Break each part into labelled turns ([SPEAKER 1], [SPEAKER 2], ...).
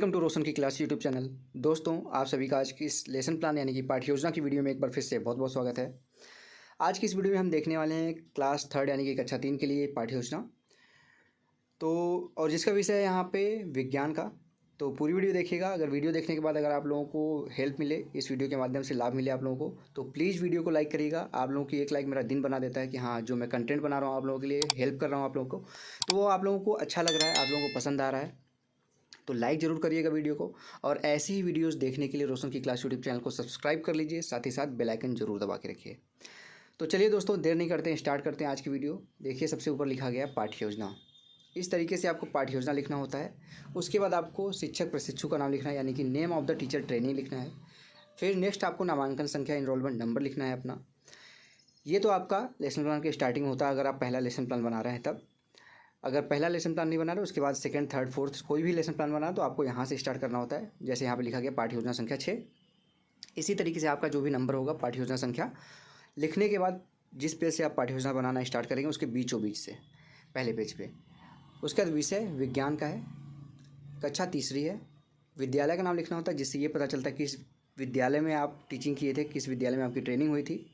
[SPEAKER 1] Welcome to रोशन की class YouTube channel. दोस्तों, आप सभी का आज की इस लेसन प्लान यानी कि पाठ्य योजना की वीडियो में एक बार फिर से बहुत बहुत स्वागत है। आज की इस वीडियो में हम देखने वाले हैं क्लास थर्ड यानी कि कक्षा 3 के लिए पाठ्य योजना, तो और जिसका विषय है यहाँ पे विज्ञान का। तो पूरी वीडियो देखिएगा। अगर वीडियो देखने के बाद अगर आप लोगों को हेल्प मिले, इस वीडियो के माध्यम से लाभ मिले आप लोगों को, तो प्लीज़ वीडियो को लाइक करिएगा। आप लोगों की एक लाइक मेरा दिन बना देता है कि हाँ, जो मैं कंटेंट बना रहा हूँ आप लोगों के लिए, हेल्प कर रहा हूँ आप लोगों को, तो वो आप लोगों को अच्छा लग रहा है, आप लोगों को पसंद आ रहा है, तो लाइक ज़रूर करिएगा वीडियो को। और ऐसी ही वीडियोस देखने के लिए रोशन की क्लास यूट्यूब चैनल को सब्सक्राइब कर लीजिए, साथ ही साथ बेल आइकन जरूर दबा के रखिए। तो चलिए दोस्तों, देर नहीं करते हैं, स्टार्ट करते हैं आज की वीडियो। देखिए, सबसे ऊपर लिखा गया है पाठ्य योजना। इस तरीके से आपको पाठ्य योजना लिखना होता है। उसके बाद आपको शिक्षक प्रशिक्षु का नाम लिखना है, यानी कि name of the teacher trainee लिखना है। फिर नेक्स्ट आपको नामांकन संख्या, इनरोलमेंट नंबर लिखना है अपना। ये तो आपका लेसन प्लान की स्टार्टिंग होता है अगर आप पहला लेसन प्लान बना रहे हैं तब। अगर पहला लेसन प्लान नहीं बना रहे, उसके बाद सेकंड, थर्ड, फोर्थ कोई भी लेसन प्लान बना तो आपको यहाँ से स्टार्ट करना होता है। जैसे यहाँ पे लिखा गया पाठ्य योजना संख्या 6। इसी तरीके से आपका जो भी नंबर होगा पाठ्य योजना संख्या लिखने के बाद जिस पेज से आप पाठ्य योजना बनाना स्टार्ट करेंगे उसके बीचों बीच से पहले पेज पे। उसका विषय विज्ञान का है, कक्षा तीसरी है। विद्यालय का नाम लिखना होता है जिससे ये पता चलता है किस विद्यालय में आप टीचिंग किए थे, किस विद्यालय में आपकी ट्रेनिंग हुई थी।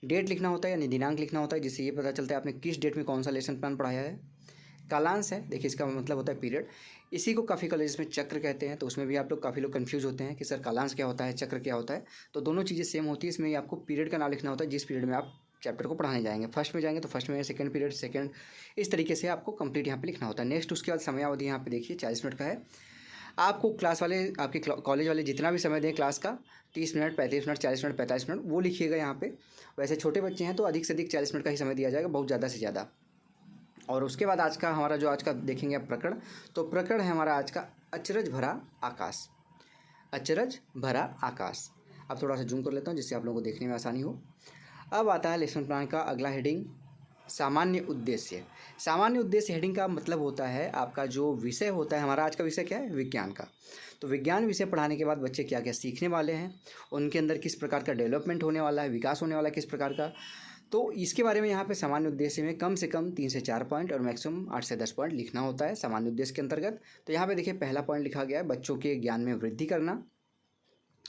[SPEAKER 1] डेट लिखना होता है यानी दिनांक लिखना होता है जिससे ये पता चलता है आपने किस डेट में कौन सा लेसन प्लान पढ़ाया है। कालांश है, देखिए इसका मतलब होता है पीरियड। इसी को काफ़ी कॉलेज में चक्र कहते हैं, तो उसमें भी आप लोग काफ़ी लोग कंफ्यूज होते हैं कि सर कालांश क्या होता है, चक्र क्या होता है। तो दोनों चीज़ें सेम होती है। इसमें आपको पीरियड का नाम लिखना होता है जिस पीरियड में आप चैप्टर को पढ़ाने जाएंगे। फर्स्ट में जाएंगे तो फर्स्ट में, सेकंड पीरियड सेकंड, इस तरीके से आपको कंप्लीट यहाँ पे लिखना होता है। नेक्स्ट उसके बाद समयावधि यहाँ पे देखिए 40 मिनट का है। आपको क्लास वाले, आपके कॉलेज वाले जितना भी समय दें क्लास का, 30 मिनट, 35 मिनट, 40 मिनट, 45 मिनट, वो लिखिएगा यहाँ पे। वैसे छोटे बच्चे हैं तो अधिक से अधिक 40 मिनट का ही समय दिया जाएगा, बहुत ज़्यादा से ज़्यादा। और उसके बाद आज का हमारा जो आज का देखेंगे आप प्रकरण, तो प्रकरण है हमारा आज का अचरज भरा आकाश। अचरज भरा आकाश। अब थोड़ा सा जूम कर लेता हूँ जिससे आप लोगों को देखने में आसानी हो। अब आता है लेसन प्लान का अगला हेडिंग, सामान्य उद्देश्य। सामान्य उद्देश्य हेडिंग का मतलब होता है आपका जो विषय होता है। हमारा आज का विषय क्या है? विज्ञान का। तो विज्ञान विषय पढ़ाने के बाद बच्चे क्या क्या सीखने वाले हैं, उनके अंदर किस प्रकार का डेवलपमेंट होने वाला है, विकास होने वाला है किस प्रकार का, तो इसके बारे में यहाँ पे सामान्य उद्देश्य में कम से कम 3 से 4 पॉइंट और मैक्सिमम 8 से 10 पॉइंट लिखना होता है सामान्य उद्देश्य के अंतर्गत। तो यहाँ पे देखिए पहला पॉइंट लिखा गया है बच्चों के ज्ञान में वृद्धि करना।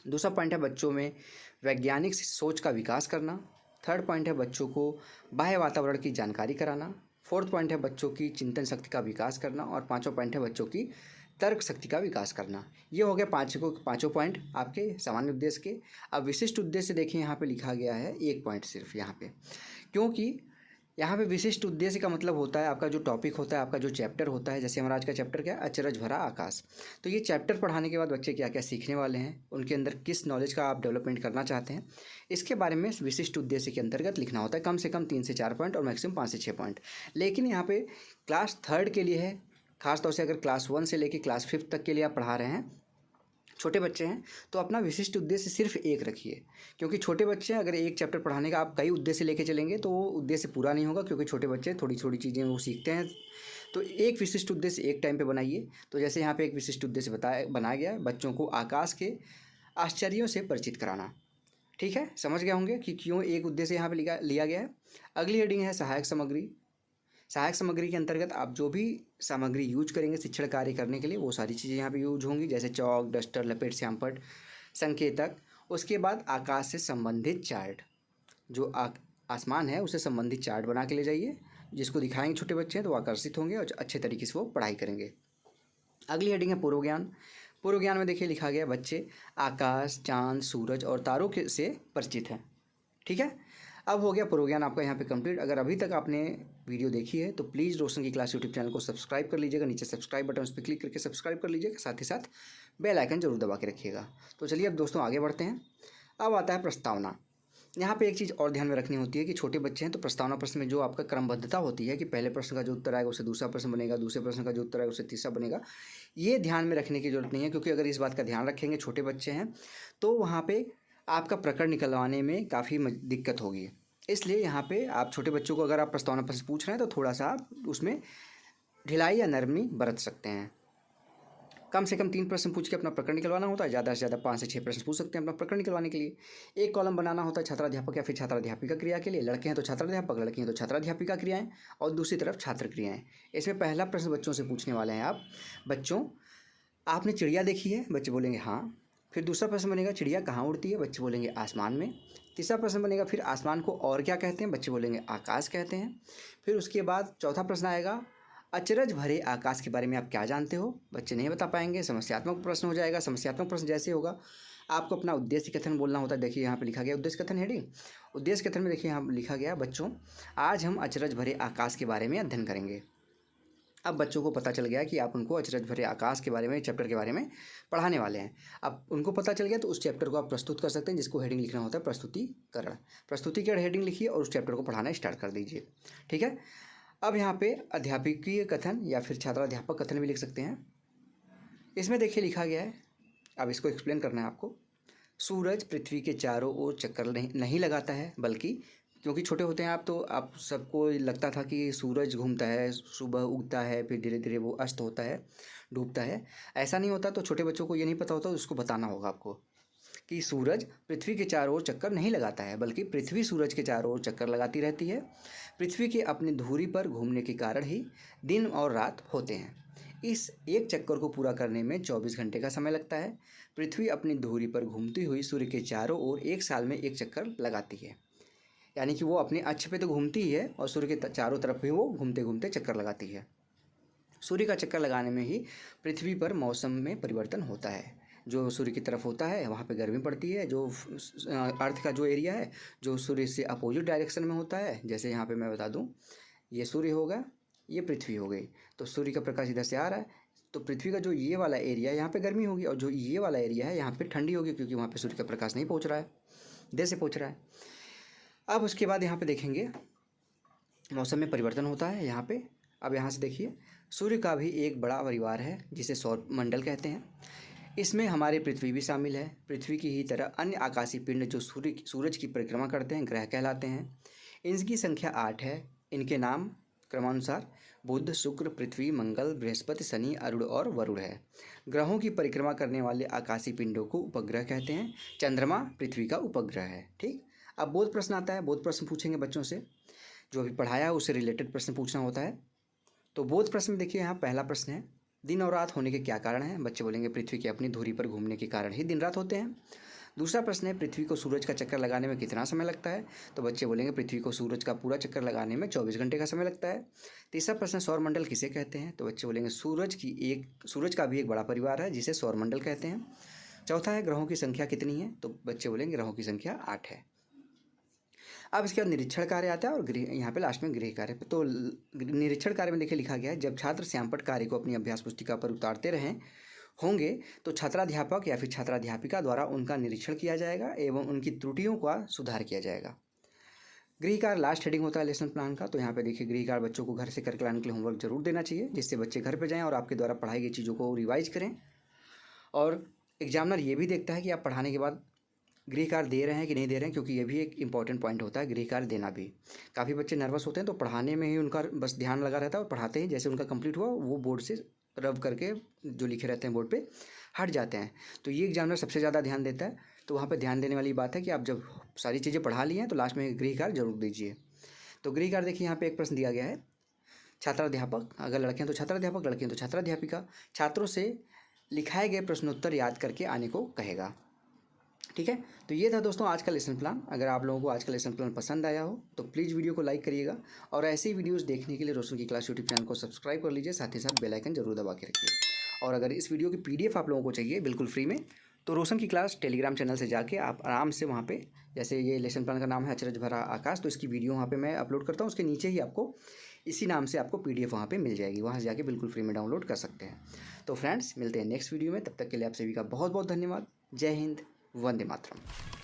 [SPEAKER 1] दूसरा पॉइंट है बच्चों में वैज्ञानिक सोच का विकास करना। थर्ड पॉइंट है बच्चों को बाह्य वातावरण की जानकारी कराना। फोर्थ पॉइंट है बच्चों की चिंतन शक्ति का विकास करना। और पांचवा पॉइंट है बच्चों की तर्क शक्ति का विकास करना। ये हो गया पाँचों पॉइंट आपके सामान्य उद्देश्य के। अब विशिष्ट उद्देश्य देखिए यहाँ पे लिखा गया है 1 पॉइंट सिर्फ यहाँ पे, क्योंकि यहाँ पे विशिष्ट उद्देश्य का मतलब होता है आपका जो टॉपिक होता है, आपका जो चैप्टर होता है। जैसे हमारा आज का चैप्टर क्या है? अचरज भरा आकाश। तो ये चैप्टर पढ़ाने के बाद बच्चे क्या क्या सीखने वाले हैं, उनके अंदर किस नॉलेज का आप डेवलपमेंट करना चाहते हैं, इसके बारे में विशिष्ट उद्देश्य के अंतर्गत लिखना होता है। कम से कम 3 से 4 पॉइंट और मैक्सिमम 5 से 6 पॉइंट। लेकिन यहाँ पे क्लास थर्ड के लिए है, खासतौर से अगर क्लास 1 से लेकर क्लास 5 तक के लिए आप पढ़ा रहे हैं, छोटे बच्चे हैं, तो अपना विशिष्ट उद्देश्य सिर्फ एक रखिए। क्योंकि छोटे बच्चे हैं, अगर एक चैप्टर पढ़ाने का आप कई उद्देश्य लेके चलेंगे तो वो उद्देश्य पूरा नहीं होगा, क्योंकि छोटे बच्चे थोड़ी थोड़ी चीज़ें वो सीखते हैं। तो एक विशिष्ट उद्देश्य एक टाइम पे बनाइए। तो जैसे यहाँ पे एक विशिष्ट उद्देश्य बनाया गया है, बच्चों को आकाश के आश्चर्यों से परिचित कराना। ठीक है, समझ गए होंगे कि क्यों एक उद्देश्य यहाँ पे लिया गया है। अगली हेडिंग है सहायक सामग्री। सहायक सामग्री के अंतर्गत आप जो भी सामग्री यूज करेंगे शिक्षण कार्य करने के लिए, वो सारी चीज़ें यहाँ पे यूज होंगी, जैसे चौक, डस्टर, लपेट, श्यामपट्ट, संकेतक। उसके बाद आकाश से संबंधित चार्ट, जो आसमान है उससे संबंधित चार्ट बना के ले जाइए, जिसको दिखाएंगे छोटे बच्चे हैं तो वो आकर्षित होंगे और अच्छे तरीके से वो पढ़ाई करेंगे। अगली हेडिंग है पूर्व ज्ञान। पूर्व ज्ञान में देखिए लिखा गया बच्चे आकाश, चांद, सूरज और तारों के से परिचित हैं। ठीक है, अब हो गया पूर्व ज्ञान आपका यहाँ पे कंप्लीट। अगर अभी तक आपने वीडियो देखी है तो प्लीज़ रोशन की क्लास यूट्यूब चैनल को सब्सक्राइब कर लीजिएगा। नीचे सब्सक्राइब बटन उस पर क्लिक करके सब्सक्राइब कर लीजिएगा, साथ ही साथ बेल आइकन जरूर दबा के रखिएगा। तो चलिए अब दोस्तों आगे बढ़ते हैं। अब आता है प्रस्तावना। यहाँ पे एक चीज़ और ध्यान में रखनी होती है कि छोटे बच्चे हैं तो प्रस्तावना प्रश्न में जो आपका क्रमबद्धता होती है कि पहले प्रश्न का जो उत्तर आएगा उससे दूसरा प्रश्न बनेगा, दूसरे प्रश्न का जो उत्तर आएगा उससे तीसरा बनेगा, ये ध्यान में रखने की जरूरत नहीं है। क्योंकि अगर इस बात का ध्यान रखेंगे, छोटे बच्चे हैं, तो वहाँ पे आपका प्रकरण निकलवाने में काफ़ी दिक्कत होगी। इसलिए यहाँ पे आप छोटे बच्चों को अगर आप प्रस्तावना प्रश्न पूछ रहे हैं तो थोड़ा सा आप उसमें ढिलाई या नरमी बरत सकते हैं। कम से कम 3 प्रश्न पूछ के अपना प्रकरण निकलवाना होता है, ज़्यादा से ज़्यादा 5 से 6 प्रश्न पूछ सकते हैं अपना प्रकरण निकलवाने के लिए। एक कॉलम बनाना होता है छात्राध्यापक या फिर छात्राध्यापिका क्रिया के लिए। लड़के हैं तो छात्राध्यापक, लड़की हैं तो छात्राध्यापिका क्रियाएँ, और दूसरी तरफ छात्र क्रियाएँ। इसमें पहला प्रश्न बच्चों से पूछने वाले हैं आप, बच्चों आपने चिड़िया देखी है? बच्चे बोलेंगे हाँ। फिर दूसरा प्रश्न बनेगा चिड़िया कहाँ उड़ती है? बच्चे बोलेंगे आसमान में। तीसरा प्रश्न बनेगा फिर आसमान को और क्या कहते हैं? बच्चे बोलेंगे आकाश कहते हैं। फिर उसके बाद चौथा प्रश्न आएगा अचरज भरे आकाश के बारे में आप क्या जानते हो? बच्चे नहीं बता पाएंगे, समस्यात्मक प्रश्न हो जाएगा। समस्यात्मक प्रश्न जैसे होगा आपको अपना उद्देश्य कथन बोलना होता है। देखिए यहाँ पे लिखा गया उद्देश्य कथन हेडिंग। उद्देश्य कथन में देखिए यहाँ लिखा गया बच्चों आज हम अचरज भरे आकाश के बारे में अध्ययन करेंगे। अब बच्चों को पता चल गया कि आप उनको अचरज भरे आकाश के बारे में, चैप्टर के बारे में पढ़ाने वाले हैं। अब उनको पता चल गया तो उस चैप्टर को आप प्रस्तुत कर सकते हैं, जिसको हेडिंग लिखना होता है प्रस्तुतिकरण। प्रस्तुतिकरण हेडिंग लिखिए और उस चैप्टर को पढ़ाना स्टार्ट कर दीजिए। ठीक है। अब यहाँ पे अध्यापकीय कथन या फिर छात्राध्यापक कथन भी लिख सकते हैं। इसमें देखिए लिखा गया है, अब इसको एक्सप्लेन करना है आपको। सूरज पृथ्वी के चारों ओर चक्कर नहीं लगाता है, बल्कि क्योंकि छोटे होते हैं आप तो आप सबको लगता था कि सूरज घूमता है, सुबह उगता है, फिर धीरे धीरे वो अस्त होता है, डूबता है। ऐसा नहीं होता, तो छोटे बच्चों को ये नहीं पता होता, उसको बताना होगा आपको कि सूरज पृथ्वी के चारों ओर चक्कर नहीं लगाता है, बल्कि पृथ्वी सूरज के चारों ओर चक्कर लगाती रहती है। पृथ्वी के अपनी धुरी पर घूमने के कारण ही दिन और रात होते हैं। इस एक चक्कर को पूरा करने में 24 घंटे का समय लगता है। पृथ्वी अपनी धुरी पर घूमती हुई सूर्य के चारों ओर एक साल में एक चक्कर लगाती है। यानी कि वो अपने अक्ष पे तो घूमती ही है और सूर्य के चारों तरफ भी वो घूमते घूमते चक्कर लगाती है। सूर्य का चक्कर लगाने में ही पृथ्वी पर मौसम में परिवर्तन होता है। जो सूर्य की तरफ होता है वहाँ पे गर्मी पड़ती है, जो अर्थ का जो एरिया है जो सूर्य से अपोजिट डायरेक्शन में होता है, जैसे यहाँ पे मैं बता दूँ ये सूर्य होगा, ये पृथ्वी हो गई, तो सूर्य का प्रकाश इधर से आ रहा है, तो पृथ्वी का जो ये वाला एरिया है यहाँ पे गर्मी होगी और जो ये वाला एरिया है यहाँ पे ठंडी होगी, क्योंकि वहाँ पे सूर्य का प्रकाश नहीं पहुँच रहा है, देर से पहुँच रहा है। अब उसके बाद यहाँ पे देखेंगे मौसम में परिवर्तन होता है यहाँ पे। अब यहाँ से देखिए सूर्य का भी एक बड़ा परिवार है जिसे सौर मंडल कहते हैं। इसमें हमारी पृथ्वी भी शामिल है। पृथ्वी की ही तरह अन्य आकाशीय पिंड जो सूरज की परिक्रमा करते हैं ग्रह कहलाते हैं। इनकी संख्या 8 है। इनके नाम क्रमानुसार बुध, शुक्र, पृथ्वी, मंगल, बृहस्पति, शनि, अरुण और वरुण है। ग्रहों की परिक्रमा करने वाले आकाशीय पिंडों को उपग्रह कहते हैं। चंद्रमा पृथ्वी का उपग्रह है। ठीक। अब बोध प्रश्न आता है। बोध प्रश्न पूछेंगे बच्चों से, जो अभी पढ़ाया है उससे रिलेटेड प्रश्न पूछना होता है। तो बोध प्रश्न में देखिए यहाँ पहला प्रश्न है दिन और रात होने के क्या कारण हैं? बच्चे बोलेंगे पृथ्वी की अपनी धुरी पर घूमने के कारण ही दिन रात होते हैं। दूसरा प्रश्न है पृथ्वी को सूरज का चक्कर लगाने में कितना समय लगता है? तो बच्चे बोलेंगे पृथ्वी को सूरज का पूरा चक्कर लगाने में 24 घंटे का समय लगता है। तीसरा प्रश्न सौरमंडल किसे कहते हैं? तो बच्चे बोलेंगे सूरज का भी एक बड़ा परिवार है जिसे सौरमंडल कहते हैं। चौथा है ग्रहों की संख्या कितनी है? तो बच्चे बोलेंगे ग्रहों की संख्या 8 है। अब इसके बाद निरीक्षण कार्य आता है और गृह, यहाँ पे लास्ट में गृह कार्य। तो निरीक्षण कार्य में देखिए लिखा गया है जब छात्र श्यामपट्ट कार्य को अपनी अभ्यास पुस्तिका पर उतारते रहे होंगे तो छात्राध्यापक या फिर छात्राध्यापिका द्वारा उनका निरीक्षण किया जाएगा एवं उनकी त्रुटियों का सुधार किया जाएगा। गृह कार्य लास्ट हेडिंग होता है लेसन प्लान का। तो यहाँ पे देखिए गृह कार्य बच्चों को घर से करके लाने के लिए होमवर्क जरूर देना चाहिए, जिससे बच्चे घर पर जाएँ और आपके द्वारा पढ़ाई गई चीज़ों को रिवाइज करें। और एग्जामिनर ये भी देखता है कि आप पढ़ाने के बाद गृह कार्य दे रहे हैं कि नहीं दे रहे हैं, क्योंकि ये भी एक इंपॉर्टेंट पॉइंट होता है गृह कार्य देना भी। काफ़ी बच्चे नर्वस होते हैं तो पढ़ाने में ही उनका बस ध्यान लगा रहता है और पढ़ाते ही जैसे उनका कंप्लीट हुआ वो बोर्ड से रब करके जो लिखे रहते हैं बोर्ड पे हट जाते हैं। तो ये एग्जामिनर सबसे ज़्यादा ध्यान देता है। तो वहाँ पर ध्यान देने वाली बात है कि आप जब सारी चीज़ें पढ़ा ली हैं तो लास्ट में गृह कार्य जरूर दीजिए। तो गृह कार्य देखिए यहाँ पर एक प्रश्न दिया गया है छात्राध्यापक, अगर लड़के हैं तो छात्राध्यापक, लड़की हैं तो छात्राध्यापिका छात्रों से लिखाए गए प्रश्नोत्तर याद करके आने को कहेगा। ठीक है। तो ये था दोस्तों आज का लेसन प्लान। अगर आप लोगों को आज का लेसन प्लान पसंद आया हो तो प्लीज़ वीडियो को लाइक करिएगा और ऐसे ही वीडियोस देखने के लिए रोशन की क्लास यूट्यूब चैनल को सब्सक्राइब कर लीजिए, साथ ही साथ बेल आइकन जरूर दबा के रखिए। और अगर इस वीडियो की PDF आप लोगों को चाहिए बिल्कुल फ्री में, तो रोशन की क्लास टेलीग्राम चैनल से जाके आप आराम से वहाँ पे, जैसे ये लेसन प्लान का नाम है अचरज भरा आकाश, तो इसकी वीडियो वहाँ पे मैं अपलोड करता हूँ। उसके नीचे ही आपको इसी नाम से आपको PDF वहाँ पे मिल जाएगी, वहाँ से जाके बिल्कुल फ्री में डाउनलोड कर सकते हैं। तो फ्रेंड्स मिलते हैं नेक्स्ट वीडियो में, तब तक के लिए आप सभी का बहुत बहुत धन्यवाद। जय हिंद, वंदे मातरम।